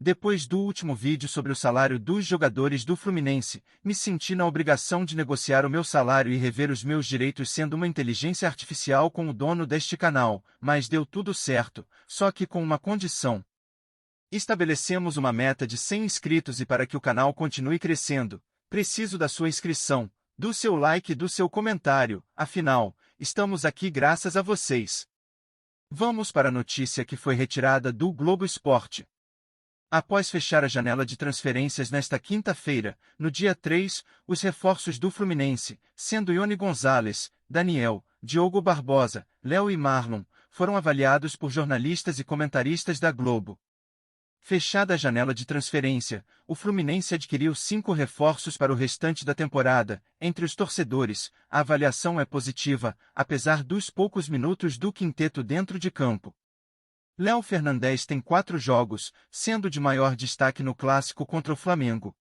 Depois do último vídeo sobre o salário dos jogadores do Fluminense, me senti na obrigação de negociar o meu salário e rever os meus direitos sendo uma inteligência artificial com o dono deste canal, mas deu tudo certo, só que com uma condição. Estabelecemos uma meta de 100 inscritos e para que o canal continue crescendo, preciso da sua inscrição, do seu like e do seu comentário, afinal, estamos aqui graças a vocês. Vamos para a notícia que foi retirada do Globo Esporte. Após fechar a janela de transferências nesta quinta-feira, no dia 3, os reforços do Fluminense, sendo Iony Gonzalez, Daniel, Diogo Barbosa, Léo e Marlon, foram avaliados por jornalistas e comentaristas da Globo. Fechada a janela de transferência, o Fluminense adquiriu 5 reforços para o restante da temporada. Entre os torcedores, a avaliação é positiva, apesar dos poucos minutos do quinteto dentro de campo. Léo Fernandes tem 4 jogos, sendo de maior destaque no clássico contra o Flamengo.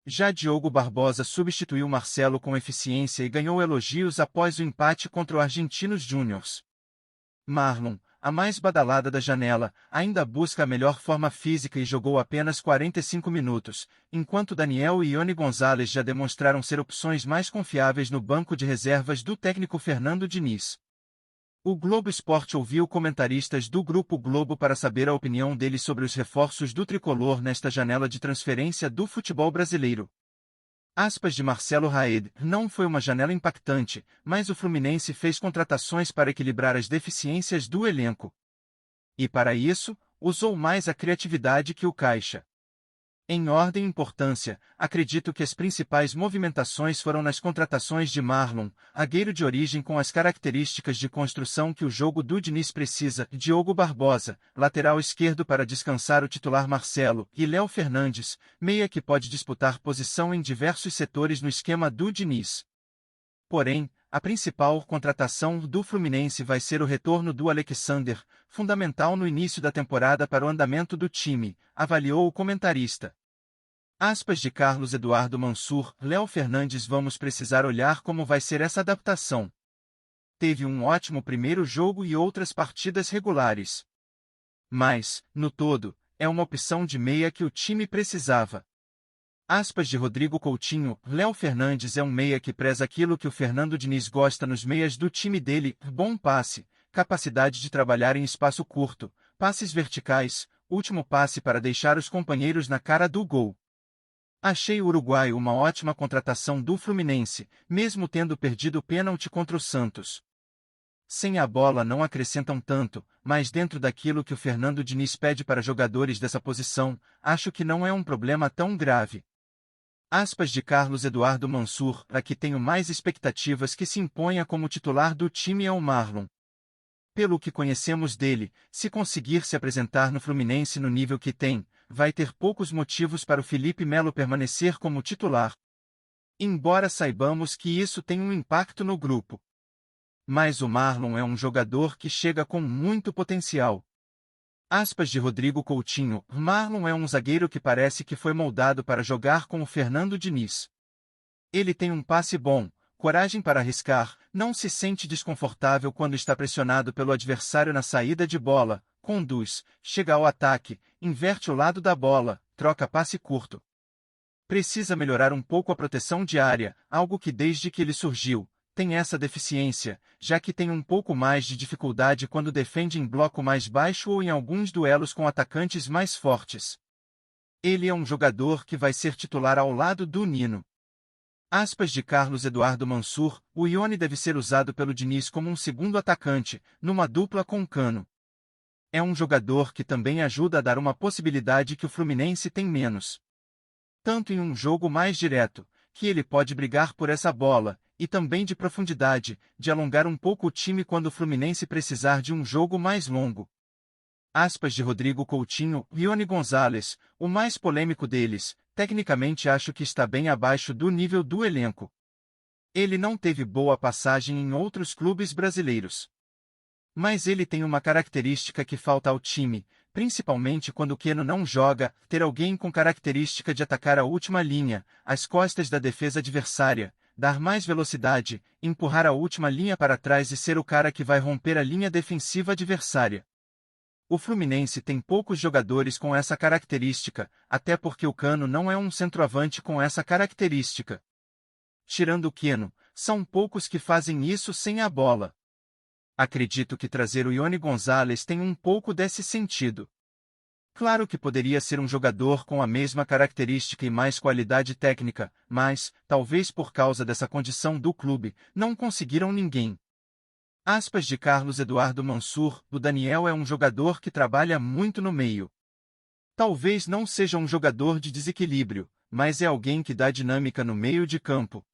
Já Diogo Barbosa substituiu Marcelo com eficiência e ganhou elogios após o empate contra o Argentinos Júniors. Marlon, a mais badalada da janela, ainda busca a melhor forma física e jogou apenas 45 minutos, enquanto Daniel e Iony Gonzalez já demonstraram ser opções mais confiáveis no banco de reservas do técnico Fernando Diniz. O Globo Esporte ouviu comentaristas do Grupo Globo para saber a opinião deles sobre os reforços do tricolor nesta janela de transferência do futebol brasileiro. Aspas de Marcelo Raed, não foi uma janela impactante, mas o Fluminense fez contratações para equilibrar as deficiências do elenco. E para isso, usou mais a criatividade que o caixa. Em ordem e importância, acredito que as principais movimentações foram nas contratações de Marlon, zagueiro de origem com as características de construção que o jogo do Diniz precisa, Diogo Barbosa, lateral esquerdo para descansar o titular Marcelo, e Léo Fernandes, meia que pode disputar posição em diversos setores no esquema do Diniz. Porém, a principal contratação do Fluminense vai ser o retorno do Alexander, fundamental no início da temporada para o andamento do time, avaliou o comentarista. Aspas de Carlos Eduardo Mansur, Léo Fernandes. Vamos precisar olhar como vai ser essa adaptação. Teve um ótimo primeiro jogo e outras partidas regulares. Mas, no todo, é uma opção de meia que o time precisava. Aspas de Rodrigo Coutinho, Léo Fernandes é um meia que preza aquilo que o Fernando Diniz gosta nos meias do time dele, bom passe, capacidade de trabalhar em espaço curto, passes verticais, último passe para deixar os companheiros na cara do gol. Achei o uruguaio uma ótima contratação do Fluminense, mesmo tendo perdido o pênalti contra o Santos. Sem a bola não acrescentam tanto, mas dentro daquilo que o Fernando Diniz pede para jogadores dessa posição, acho que não é um problema tão grave. Aspas de Carlos Eduardo Mansur, a que tenho mais expectativas que se imponha como titular do time é o Marlon. Pelo que conhecemos dele, se conseguir se apresentar no Fluminense no nível que tem, vai ter poucos motivos para o Felipe Melo permanecer como titular. Embora saibamos que isso tem um impacto no grupo. Mas o Marlon é um jogador que chega com muito potencial. Aspas de Rodrigo Coutinho, Marlon é um zagueiro que parece que foi moldado para jogar com o Fernando Diniz. Ele tem um passe bom, coragem para arriscar, não se sente desconfortável quando está pressionado pelo adversário na saída de bola, conduz, chega ao ataque, inverte o lado da bola, troca passe curto. Precisa melhorar um pouco a proteção de área, algo que desde que ele surgiu, tem essa deficiência, já que tem um pouco mais de dificuldade quando defende em bloco mais baixo ou em alguns duelos com atacantes mais fortes. Ele é um jogador que vai ser titular ao lado do Nino. Aspas de Carlos Eduardo Mansur, o Iony deve ser usado pelo Diniz como um segundo atacante, numa dupla com Cano. É um jogador que também ajuda a dar uma possibilidade que o Fluminense tem menos. Tanto em um jogo mais direto, que ele pode brigar por essa bola, e também de profundidade, de alongar um pouco o time quando o Fluminense precisar de um jogo mais longo. Aspas de Rodrigo Coutinho, Iony Gonzalez, o mais polêmico deles, tecnicamente acho que está bem abaixo do nível do elenco. Ele não teve boa passagem em outros clubes brasileiros. Mas ele tem uma característica que falta ao time, principalmente quando o Keno não joga, ter alguém com característica de atacar a última linha, as costas da defesa adversária, dar mais velocidade, empurrar a última linha para trás e ser o cara que vai romper a linha defensiva adversária. O Fluminense tem poucos jogadores com essa característica, até porque o Cano não é um centroavante com essa característica. Tirando o Keno, são poucos que fazem isso sem a bola. Acredito que trazer o Ione Gonzalez tem um pouco desse sentido. Claro que poderia ser um jogador com a mesma característica e mais qualidade técnica, mas, talvez por causa dessa condição do clube, não conseguiram ninguém. Aspas de Carlos Eduardo Mansur: o Daniel é um jogador que trabalha muito no meio. Talvez não seja um jogador de desequilíbrio, mas é alguém que dá dinâmica no meio de campo.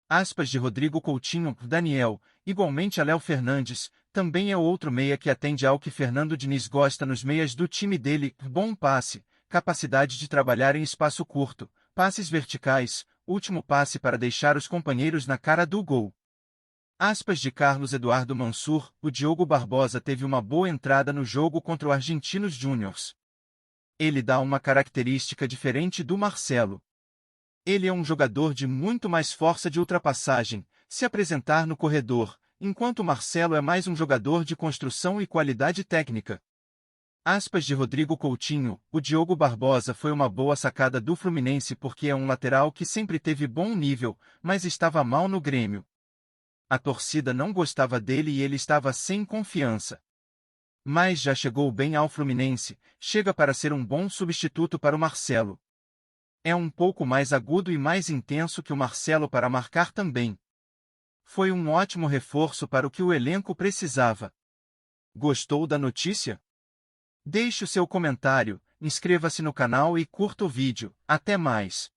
Aspas de Rodrigo Coutinho: Daniel, igualmente a Léo Fernandes, também é outro meia que atende ao que Fernando Diniz gosta nos meias do time dele: bom passe, capacidade de trabalhar em espaço curto, passes verticais, último passe para deixar os companheiros na cara do gol. Aspas de Carlos Eduardo Mansur: o Diogo Barbosa teve uma boa entrada no jogo contra o Argentinos Júniors. Ele dá uma característica diferente do Marcelo. Ele é um jogador de muito mais força de ultrapassagem, se apresentar no corredor, enquanto o Marcelo é mais um jogador de construção e qualidade técnica. Aspas de Rodrigo Coutinho: o Diogo Barbosa foi uma boa sacada do Fluminense porque é um lateral que sempre teve bom nível, mas estava mal no Grêmio. A torcida não gostava dele e ele estava sem confiança. Mas já chegou bem ao Fluminense, chega para ser um bom substituto para o Marcelo. É um pouco mais agudo e mais intenso que o Marcelo para marcar também. Foi um ótimo reforço para o que o elenco precisava. Gostou da notícia? Deixe o seu comentário, inscreva-se no canal e curta o vídeo. Até mais!